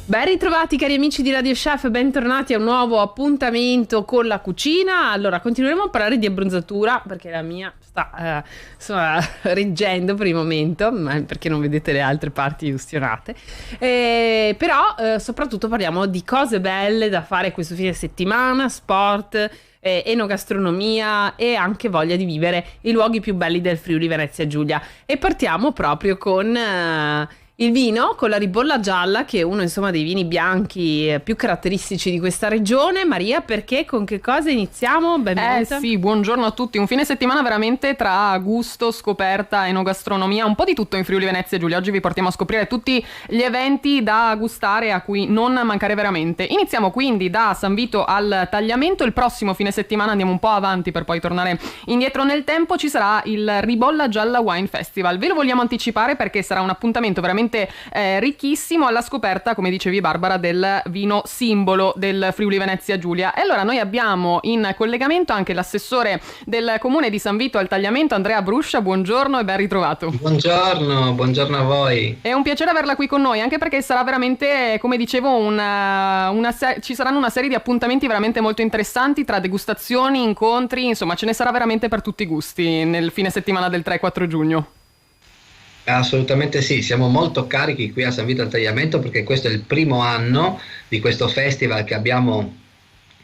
Ben ritrovati cari amici di Radio Chef, bentornati a un nuovo appuntamento con la cucina. Allora, continueremo a parlare di abbronzatura perché la mia sta reggendo per il momento, perché non vedete le altre parti ustionate. Però soprattutto parliamo di cose belle da fare questo fine settimana, sport, enogastronomia e anche voglia di vivere i luoghi più belli del Friuli Venezia Giulia. E partiamo proprio con il vino, con la ribolla gialla, che è uno insomma dei vini bianchi più caratteristici di questa regione. Maria, perché? Con che cosa iniziamo? Benvenuta. Sì, buongiorno a tutti. Un fine settimana veramente tra gusto, scoperta, enogastronomia, un po' di tutto in Friuli Venezia Giulia. Oggi vi portiamo a scoprire tutti gli eventi da gustare a cui non mancare veramente. Iniziamo quindi da San Vito al Tagliamento. Il prossimo fine settimana andiamo un po' avanti per poi tornare indietro nel tempo. Ci sarà il Ribolla Gialla Wine Festival. Ve lo vogliamo anticipare perché sarà un appuntamento veramente ricchissimo alla scoperta, come dicevi Barbara, del vino simbolo del Friuli Venezia Giulia. E allora noi abbiamo in collegamento anche l'assessore del comune di San Vito al Tagliamento, Andrea Bruscia. Buongiorno e ben ritrovato. Buongiorno a voi. È un piacere averla qui con noi, anche perché sarà veramente, come dicevo, ci saranno una serie di appuntamenti veramente molto interessanti tra degustazioni, incontri, insomma ce ne sarà veramente per tutti i gusti nel fine settimana del 3-4 giugno. Assolutamente sì, siamo molto carichi qui a San Vito al Tagliamento perché questo è il primo anno di questo festival che abbiamo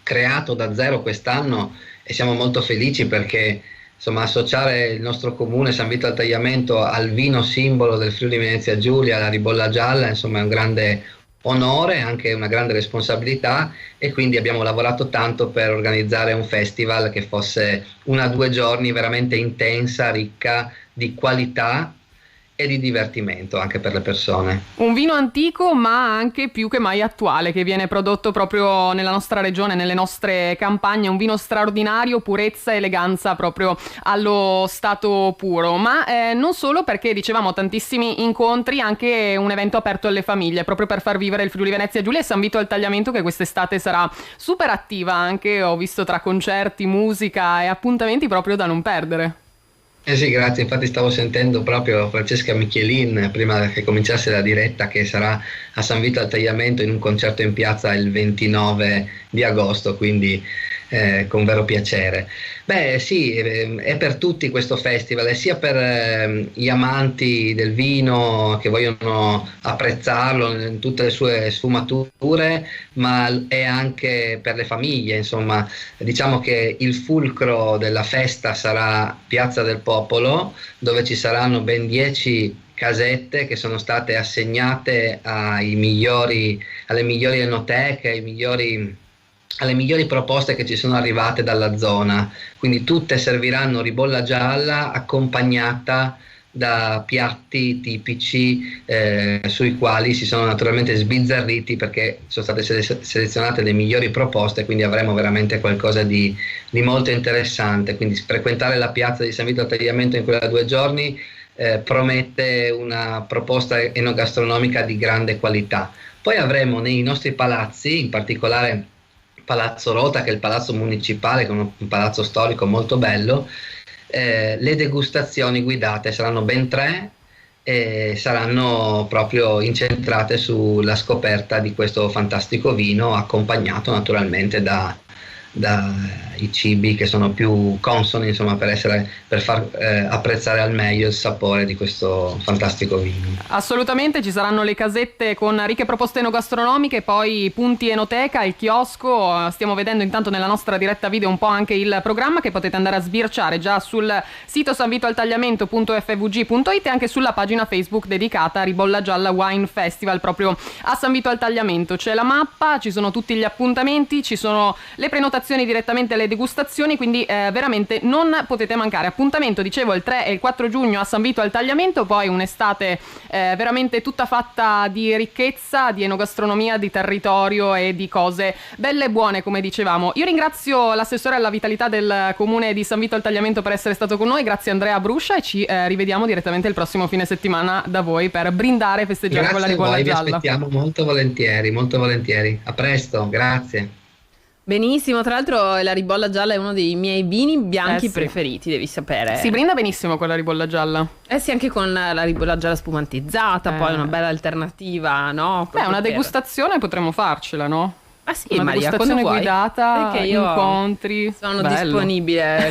creato da zero quest'anno e siamo molto felici perché insomma associare il nostro comune San Vito al Tagliamento al vino simbolo del Friuli Venezia Giulia, la ribolla gialla, insomma è un grande onore, anche una grande responsabilità, e quindi abbiamo lavorato tanto per organizzare un festival che fosse 1 o 2 giorni veramente intensa, ricca di qualità e di divertimento anche per le persone. Un vino antico ma anche più che mai attuale, che viene prodotto proprio nella nostra regione, nelle nostre campagne. Un vino straordinario, purezza, eleganza proprio allo stato puro. Ma non solo, perché dicevamo tantissimi incontri, anche un evento aperto alle famiglie proprio per far vivere il Friuli Venezia Giulia, e San Vito al Tagliamento che quest'estate sarà super attiva, anche ho visto tra concerti, musica e appuntamenti proprio da non perdere. Sì, grazie, infatti stavo sentendo proprio Francesca Michelin prima che cominciasse la diretta che sarà a San Vito al Tagliamento in un concerto in piazza il 29 di agosto, quindi con vero piacere. Beh sì, è per tutti questo festival, è sia per gli amanti del vino che vogliono apprezzarlo in tutte le sue sfumature, ma è anche per le famiglie, insomma. Diciamo che il fulcro della festa sarà Piazza del Popolo, dove ci saranno ben 10 casette che sono state assegnate alle migliori enoteche, alle migliori proposte che ci sono arrivate dalla zona, quindi tutte serviranno ribolla gialla accompagnata da piatti tipici sui quali si sono naturalmente sbizzarriti perché sono state selezionate le migliori proposte, quindi avremo veramente qualcosa di molto interessante. Quindi frequentare la piazza di San Vito al Tagliamento in quella 2 giorni promette una proposta enogastronomica di grande qualità. Poi avremo nei nostri palazzi, in particolare Palazzo Rota, che è il palazzo municipale, che è un palazzo storico molto bello, le degustazioni guidate saranno ben 3 e saranno proprio incentrate sulla scoperta di questo fantastico vino, accompagnato naturalmente dai cibi che sono più consoni, insomma, per far apprezzare al meglio il sapore di questo fantastico vino. Assolutamente, ci saranno le casette con ricche proposte enogastronomiche, poi punti enoteca, il chiosco. Stiamo vedendo intanto nella nostra diretta video un po' anche il programma che potete andare a sbirciare già sul sito sanvitoaltagliamento.fvg.it e anche sulla pagina Facebook dedicata a Ribolla Gialla Wine Festival proprio a San Vito al Tagliamento. C'è la mappa, ci sono tutti gli appuntamenti, ci sono le prenotazioni direttamente alle degustazioni, quindi veramente non potete mancare. Appuntamento, dicevo, il 3 e il 4 giugno a San Vito al Tagliamento, poi un'estate veramente tutta fatta di ricchezza, di enogastronomia, di territorio e di cose belle e buone, come dicevamo. Io ringrazio l'assessore alla vitalità del comune di San Vito al Tagliamento per essere stato con noi, grazie Andrea Bruscia, e ci rivediamo direttamente il prossimo fine settimana da voi per brindare e festeggiare con la ribolla gialla. Vi aspettiamo molto volentieri, molto volentieri. A presto, grazie. Benissimo, tra l'altro la ribolla gialla è uno dei miei vini bianchi Sì. preferiti, devi sapere. Si brinda benissimo con la ribolla gialla. Eh sì, anche con la ribolla gialla spumantizzata, poi una bella alternativa, no? Beh, una degustazione potremmo farcela, no? Ah sì, Una Maria, degustazione quando vuoi. guidata, Perché io incontri. sono Bello. disponibile.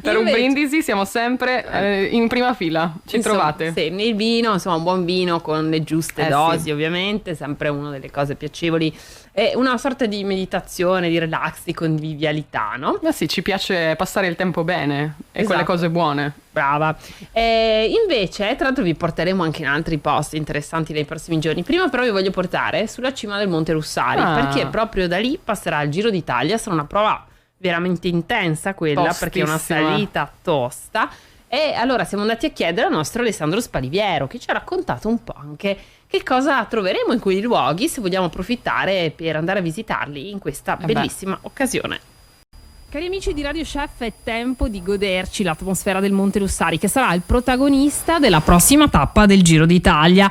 Per un brindisi siamo sempre in prima fila, ci trovate. Sì, il vino, insomma, un buon vino con le giuste dosi, sì. Ovviamente, sempre una delle cose piacevoli. È una sorta di meditazione, di relax, di convivialità, no? Ma sì, ci piace passare il tempo bene e quelle cose buone. Brava. Invece, tra l'altro, vi porteremo anche in altri posti interessanti nei prossimi giorni. Prima, però, vi voglio portare sulla cima del Monte Russari, perché proprio da lì passerà il Giro d'Italia. Sarà una prova veramente intensa quella, perché è una salita tosta. E allora siamo andati a chiedere al nostro Alessandro Spaliviero, che ci ha raccontato un po' anche che cosa troveremo in quei luoghi, se vogliamo approfittare per andare a visitarli in questa bellissima occasione. Cari amici di Radio Chef, è tempo di goderci l'atmosfera del Monte Russari, che sarà il protagonista della prossima tappa del Giro d'Italia.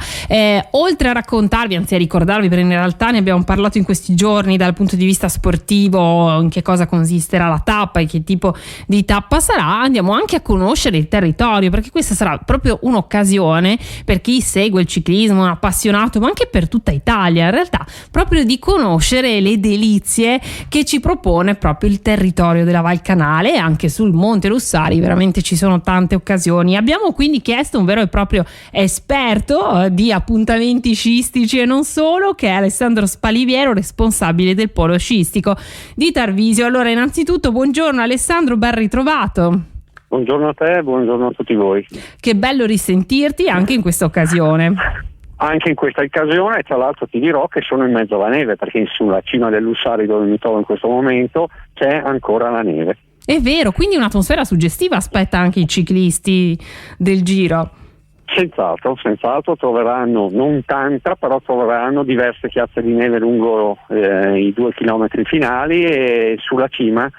Oltre a raccontarvi, anzi a ricordarvi, perché in realtà ne abbiamo parlato in questi giorni dal punto di vista sportivo, in che cosa consisterà la tappa e che tipo di tappa sarà, andiamo anche a conoscere il territorio, perché questa sarà proprio un'occasione per chi segue il ciclismo, un appassionato, ma anche per tutta Italia, in realtà, proprio di conoscere le delizie che ci propone proprio il territorio della Val Canale. E anche sul Monte Russari veramente ci sono tante occasioni. Abbiamo quindi chiesto un vero e proprio esperto di appuntamenti sciistici e non solo, che è Alessandro Spaliviero, responsabile del polo sciistico di Tarvisio. Allora, innanzitutto buongiorno Alessandro, ben ritrovato. Buongiorno a te, buongiorno a tutti voi. Che bello risentirti anche in questa occasione. Anche in questa occasione, tra l'altro ti dirò che sono in mezzo alla neve, perché sulla cima del Lussari, dove mi trovo in questo momento, c'è ancora la neve. È vero, quindi un'atmosfera suggestiva aspetta anche i ciclisti del Giro. Senz'altro troveranno, non tanta, però troveranno diverse chiazze di neve lungo i 2 chilometri finali, e sulla cima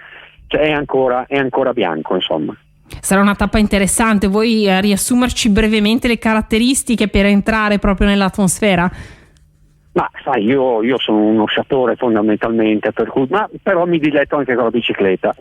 è ancora bianco, insomma. Sarà una tappa interessante. Vuoi riassumerci brevemente le caratteristiche per entrare proprio nell'atmosfera? Ma sai, io sono uno sciatore fondamentalmente, però mi diletto anche con la bicicletta.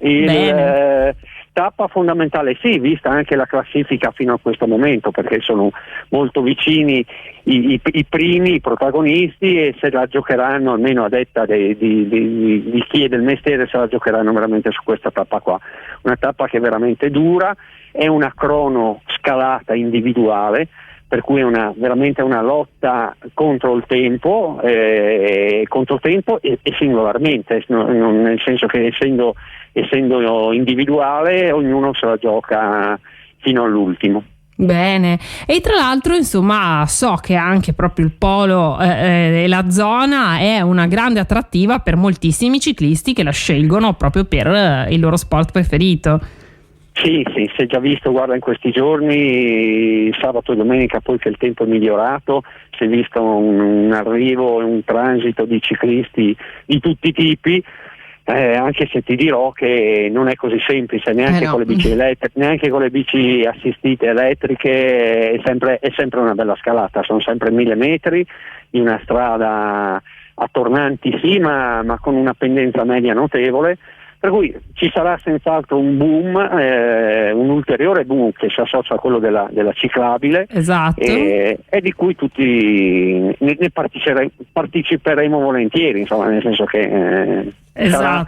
Tappa fondamentale, sì, vista anche la classifica fino a questo momento, perché sono molto vicini i primi, i protagonisti, e se la giocheranno, almeno a detta di chi è del mestiere, se la giocheranno veramente su questa tappa qua. Una tappa che è veramente dura, è una crono scalata individuale, per cui è veramente una lotta contro il tempo e singolarmente, nel senso che essendo individuale ognuno se la gioca fino all'ultimo. Bene, e tra l'altro insomma so che anche proprio il polo e la zona è una grande attrattiva per moltissimi ciclisti che la scelgono proprio per il loro sport preferito. Sì, si è già visto, guarda, in questi giorni, sabato e domenica, poi che il tempo è migliorato, si è visto un arrivo e un transito di ciclisti di tutti i tipi, anche se ti dirò che non è così semplice, neanche con le bici elettriche, neanche con le bici assistite elettriche, è sempre una bella scalata, sono sempre 1000 metri di una strada a tornanti, sì, ma con una pendenza media notevole. Per cui ci sarà senz'altro un boom, un ulteriore boom che si associa a quello della ciclabile, esatto, e di cui tutti ne parteciperemo volentieri, insomma, nel senso che sarà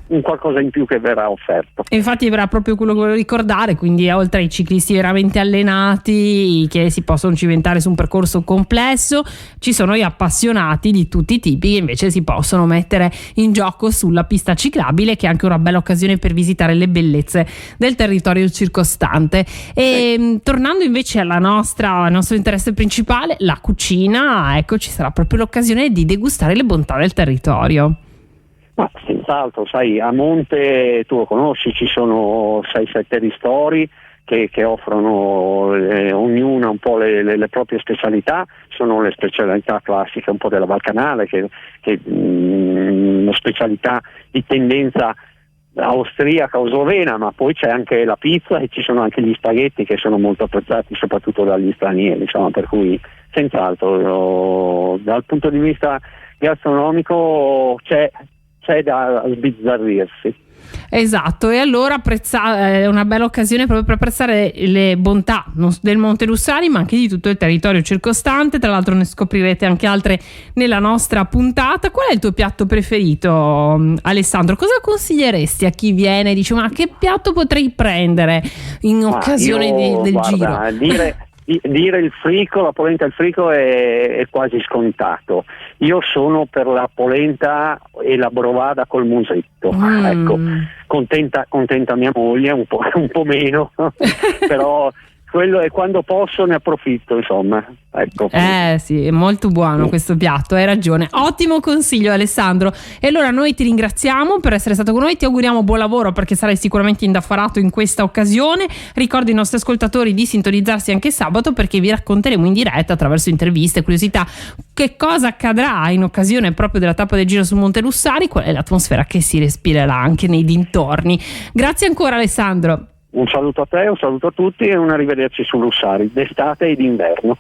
un qualcosa in più che verrà offerto. Infatti era proprio quello che volevo ricordare, quindi oltre ai ciclisti veramente allenati che si possono cimentare su un percorso complesso, ci sono gli appassionati di tutti i tipi che invece si possono mettere in gioco sulla pista ciclabile, che è anche una bella occasione per visitare le bellezze del territorio circostante. E tornando invece al nostro interesse principale, la cucina, ecco, ci sarà proprio l'occasione di degustare le bontà del territorio. Ma senz'altro, sai, a monte, tu lo conosci, ci sono 6-7 ristori che offrono ognuna un po' le proprie specialità. Sono le specialità classiche un po' della Val Canale, che una specialità di tendenza austriaca o slovena, ma poi c'è anche la pizza e ci sono anche gli spaghetti che sono molto apprezzati soprattutto dagli stranieri, insomma, per cui senz'altro dal punto di vista gastronomico c'è da sbizzarrirsi. Esatto, e allora è una bella occasione proprio per apprezzare le bontà del Monte Lussari, ma anche di tutto il territorio circostante. Tra l'altro ne scoprirete anche altre nella nostra puntata. Qual è il tuo piatto preferito, Alessandro? Cosa consiglieresti a chi viene e dice ma che piatto potrei prendere in occasione del giro? Dire il frico, la polenta al frico è quasi scontato. Io sono per la polenta e la brovada col musetto. Ecco, contenta mia moglie, un po' meno, però quello è, quando posso ne approfitto, insomma. Ecco. Sì, è molto buono questo piatto, hai ragione. Ottimo consiglio, Alessandro. E allora noi ti ringraziamo per essere stato con noi, ti auguriamo buon lavoro perché sarai sicuramente indaffarato in questa occasione. Ricordo ai nostri ascoltatori di sintonizzarsi anche sabato perché vi racconteremo in diretta attraverso interviste e curiosità che cosa accadrà in occasione proprio della tappa del Giro sul Monte Lussari, qual è l'atmosfera che si respirerà anche nei dintorni. Grazie ancora, Alessandro. Un saluto a te, un saluto a tutti e un arrivederci su Lussari d'estate e d'inverno.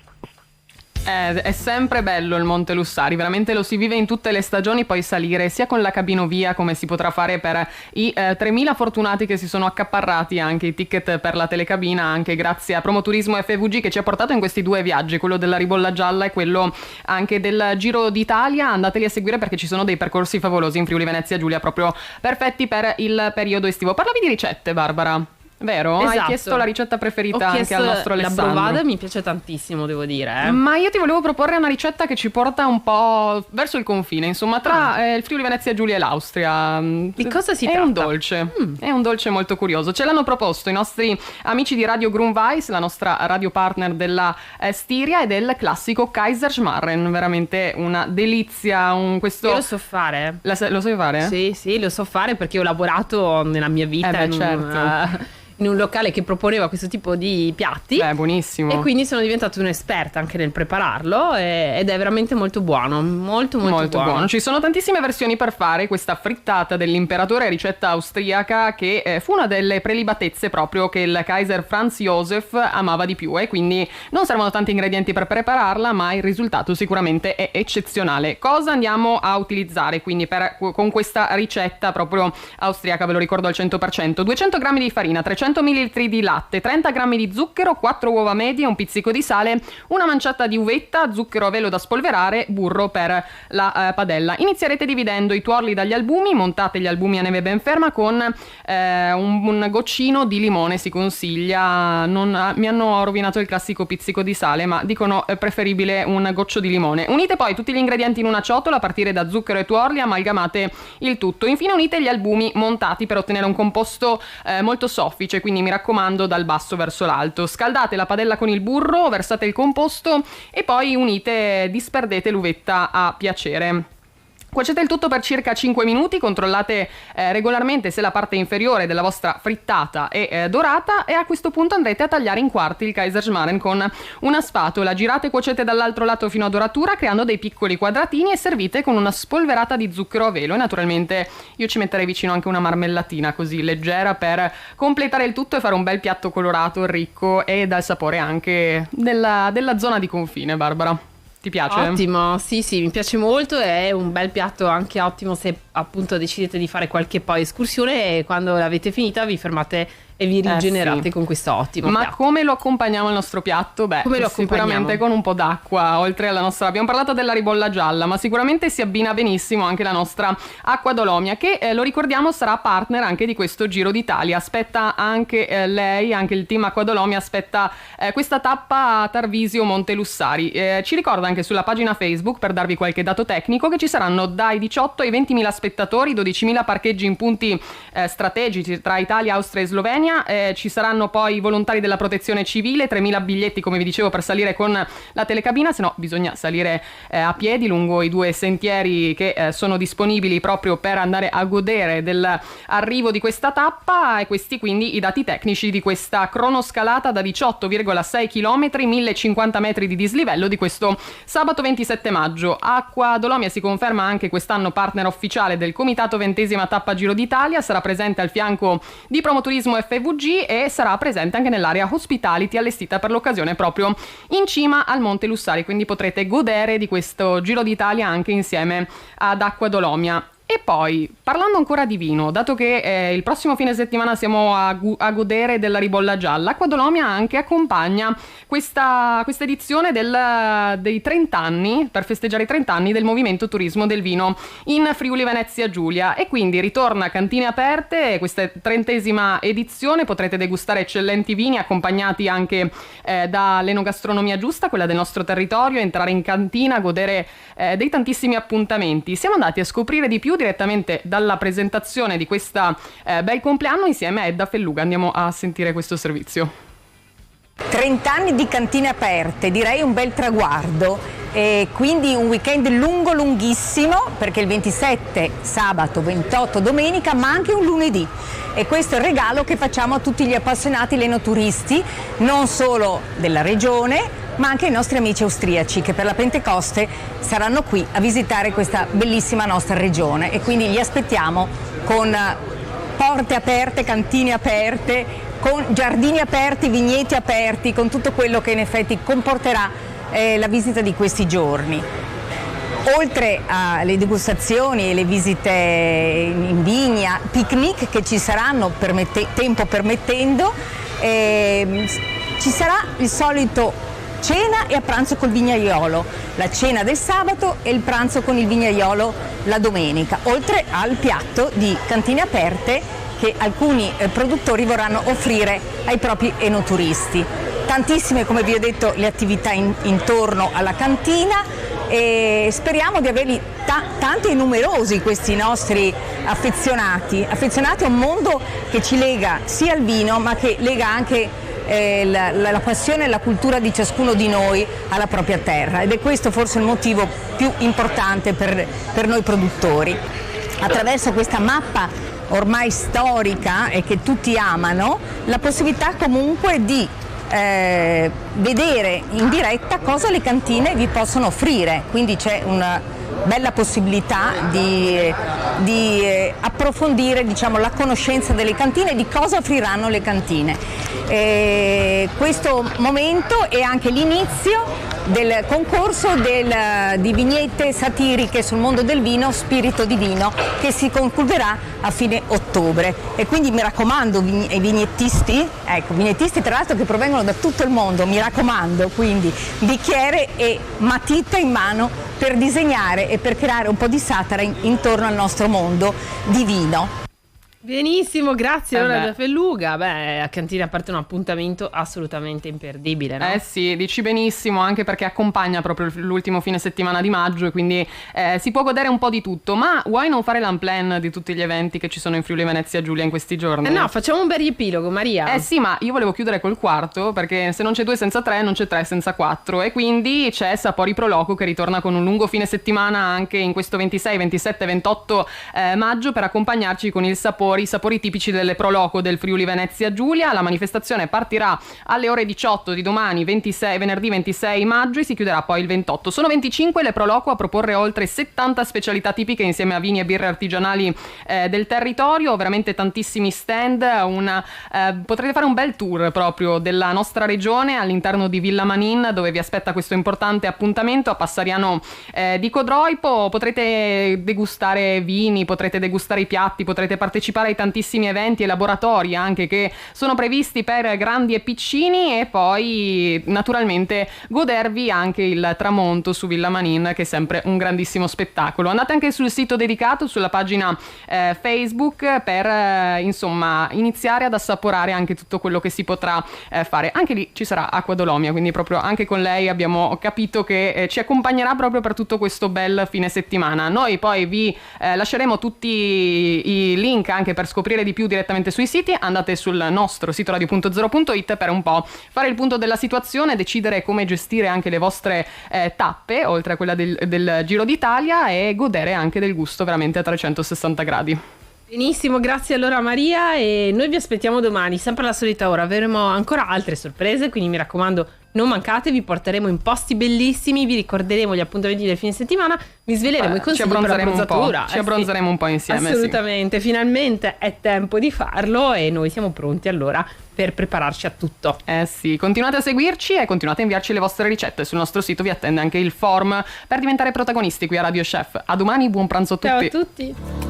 È sempre bello il Monte Lussari, veramente lo si vive in tutte le stagioni, poi salire sia con la cabinovia come si potrà fare per i 3.000 fortunati che si sono accaparrati anche i ticket per la telecabina, anche grazie a Promoturismo FVG che ci ha portato in questi 2 viaggi, quello della Ribolla Gialla e quello anche del Giro d'Italia. Andateli a seguire perché ci sono dei percorsi favolosi in Friuli Venezia Giulia proprio perfetti per il periodo estivo. Parlavi di ricette, Barbara? Vero? Esatto. Hai chiesto la ricetta preferita anche al nostro Alessandro. La brovada mi piace tantissimo, devo dire. Ma io ti volevo proporre una ricetta che ci porta un po' verso il confine, insomma, tra il Friuli Venezia Giulia e l'Austria. Di cosa si tratta? tratta? Un dolce. È un dolce molto curioso. Ce l'hanno proposto i nostri amici di Radio Grunweiss, la nostra radio partner della Stiria, ed è il classico Kaiserschmarren, veramente una delizia. Questo... Io lo so fare. Lo sai fare? Sì, lo so fare perché ho lavorato nella mia vita certo. in un locale che proponeva questo tipo di piatti. Buonissimo. E quindi sono diventata un'esperta anche nel prepararlo ed è veramente molto buono, molto buono. Ci sono tantissime versioni per fare questa frittata dell'imperatore, ricetta austriaca che fu una delle prelibatezze proprio che il Kaiser Franz Josef amava di più, e quindi non servono tanti ingredienti per prepararla, ma il risultato sicuramente è eccezionale. Cosa andiamo a utilizzare quindi con questa ricetta proprio austriaca? Ve lo ricordo al 100%: 200 g di farina, 300 ml di latte, 30 g di zucchero, 4 uova medie, un pizzico di sale, una manciata di uvetta, zucchero a velo da spolverare, burro per la padella. Inizierete dividendo i tuorli dagli albumi, montate gli albumi a neve ben ferma con un goccino di limone, si consiglia. Mi hanno rovinato il classico pizzico di sale, ma dicono preferibile un goccio di limone. Unite poi tutti gli ingredienti in una ciotola a partire da zucchero e tuorli, amalgamate il tutto. Infine unite gli albumi montati per ottenere un composto molto soffice, quindi mi raccomando dal basso verso l'alto. Scaldate la padella con il burro, versate il composto e poi unite, disperdete l'uvetta a piacere. Cuocete il tutto per circa 5 minuti, controllate regolarmente se la parte inferiore della vostra frittata è dorata, e a questo punto andrete a tagliare in quarti il Kaiserschmarren con una spatola. Girate e cuocete dall'altro lato fino a doratura, creando dei piccoli quadratini, e servite con una spolverata di zucchero a velo. E naturalmente io ci metterei vicino anche una marmellatina così leggera per completare il tutto e fare un bel piatto colorato, ricco e dal sapore anche della zona di confine. Barbara, ti piace? Ottimo, sì, mi piace molto, è un bel piatto anche ottimo se appunto decidete di fare qualche poi escursione e quando l'avete finita vi fermate e vi rigenerate con questo ottimo piatto. Come lo accompagniamo il nostro piatto? Sicuramente con un po' d'acqua, oltre alla nostra... Abbiamo parlato della ribolla gialla, ma sicuramente si abbina benissimo anche la nostra acqua d'Olomia, che lo ricordiamo sarà partner anche di questo Giro d'Italia. Aspetta anche lei, anche il team Acqua d'Olomia aspetta questa tappa a Tarvisio Monte Lussari. Ci ricorda anche sulla pagina Facebook, per darvi qualche dato tecnico, che ci saranno dai 18 ai 20.000 spettatori, 12.000 parcheggi in punti strategici tra Italia, Austria e Slovenia, Colonia. Ci saranno poi i volontari della protezione civile, 3.000 biglietti come vi dicevo per salire con la telecabina, se no bisogna salire a piedi lungo i 2 sentieri che sono disponibili proprio per andare a godere dell'arrivo di questa tappa, e questi quindi i dati tecnici di questa cronoscalata da 18,6 km, 1050 metri di dislivello di questo sabato 27 maggio. Acqua Dolomia si conferma anche quest'anno partner ufficiale del Comitato 20ª Tappa Giro d'Italia, sarà presente al fianco di Promoturismo FVG e sarà presente anche nell'area Hospitality allestita per l'occasione proprio in cima al Monte Lussari, quindi potrete godere di questo Giro d'Italia anche insieme ad Acqua Dolomia. E poi, parlando ancora di vino, dato che il prossimo fine settimana siamo a godere della ribolla gialla, Acqua Dolomia anche accompagna questa edizione dei 30 anni, per festeggiare i 30 anni del Movimento Turismo del Vino in Friuli Venezia Giulia, e quindi ritorna Cantine Aperte, questa 30ª edizione, potrete degustare eccellenti vini accompagnati anche dall'enogastronomia giusta, quella del nostro territorio, entrare in cantina, godere dei tantissimi appuntamenti. Siamo andati a scoprire di più direttamente dalla presentazione di questa bel compleanno insieme a Edda Felluga. Andiamo a sentire questo servizio. 30 anni di Cantine Aperte, direi un bel traguardo, e quindi un weekend lunghissimo, perché il 27 sabato, 28 domenica, ma anche un lunedì, e questo è il regalo che facciamo a tutti gli appassionati lenoturisti, non solo della regione ma anche i nostri amici austriaci che per la Pentecoste saranno qui a visitare questa bellissima nostra regione, e quindi li aspettiamo con porte aperte, cantine aperte, con giardini aperti, vigneti aperti, con tutto quello che in effetti comporterà la visita di questi giorni. Oltre alle degustazioni e le visite in vigna, picnic che ci saranno tempo permettendo, ci sarà il solito cena e a pranzo col vignaiolo, la cena del sabato e il pranzo con il vignaiolo la domenica, oltre al piatto di Cantine Aperte che alcuni produttori vorranno offrire ai propri enoturisti. Tantissime, come vi ho detto, le attività intorno alla cantina, e speriamo di averli tanti e numerosi questi nostri affezionati a un mondo che ci lega sia al vino, ma che lega anche la passione e la cultura di ciascuno di noi alla propria terra, ed è questo forse il motivo più importante per noi produttori. Attraverso questa mappa ormai storica e che tutti amano, la possibilità comunque di vedere in diretta cosa le cantine vi possono offrire, quindi c'è una bella possibilità di approfondire, diciamo, la conoscenza delle cantine e di cosa offriranno le cantine. Questo momento è anche l'inizio del concorso di vignette satiriche sul mondo del vino, Spirito di Vino, che si concluderà a fine ottobre, e quindi mi raccomando ai vignettisti, vignettisti tra l'altro che provengono da tutto il mondo, mi raccomando, quindi bicchiere e matita in mano per disegnare e per creare un po' di satira intorno al nostro mondo di vino. Benissimo, grazie allora da Felluga. A Cantine Aperte un appuntamento assolutamente imperdibile, no? Sì, dici benissimo, anche perché accompagna proprio l'ultimo fine settimana di maggio, e quindi si può godere un po' di tutto. Ma vuoi non fare l'unplan di tutti gli eventi che ci sono in Friuli Venezia Giulia in questi giorni? No, facciamo un bel riepilogo, Maria. Sì, ma io volevo chiudere col quarto, perché se non c'è 2 senza 3 non c'è 3 senza 4, e quindi c'è Sapori Pro Loco che ritorna con un lungo fine settimana anche in questo 26, 27, 28 maggio per accompagnarci con i sapori tipici delle Pro Loco del Friuli Venezia Giulia. La manifestazione partirà alle ore 18 di domani, venerdì 26 maggio, e si chiuderà poi il 28. Sono 25 le Pro Loco a proporre oltre 70 specialità tipiche insieme a vini e birre artigianali del territorio, veramente tantissimi stand, potrete fare un bel tour proprio della nostra regione all'interno di Villa Manin, dove vi aspetta questo importante appuntamento a Passariano di Codroipo. Potrete degustare vini, potrete degustare i piatti, potrete partecipare ai tantissimi eventi e laboratori anche che sono previsti per grandi e piccini, e poi naturalmente godervi anche il tramonto su Villa Manin, che è sempre un grandissimo spettacolo. Andate anche sul sito dedicato, sulla pagina Facebook, per insomma iniziare ad assaporare anche tutto quello che si potrà fare. Anche lì ci sarà Acqua Dolomia, quindi proprio anche con lei abbiamo capito che ci accompagnerà proprio per tutto questo bel fine settimana. Noi poi vi lasceremo tutti i link anche anche per scoprire di più direttamente sui siti, andate sul nostro sito radio.0.it per un po' fare il punto della situazione, decidere come gestire anche le vostre tappe, oltre a quella del Giro d'Italia, e godere anche del gusto veramente a 360 gradi. Benissimo, grazie allora Maria, e noi vi aspettiamo domani, sempre alla solita ora. Avremo ancora altre sorprese, quindi mi raccomando, non mancate, vi porteremo in posti bellissimi, vi ricorderemo gli appuntamenti del fine settimana, vi sveleremo i consigli per l'abbronzatura. Ci abbronzeremo un po' insieme. Assolutamente, finalmente è tempo di farlo e noi siamo pronti allora per prepararci a tutto. Sì, continuate a seguirci e continuate a inviarci le vostre ricette. Sul nostro sito vi attende anche il form per diventare protagonisti qui a Radio Chef. A domani, buon pranzo a tutti. Ciao a tutti.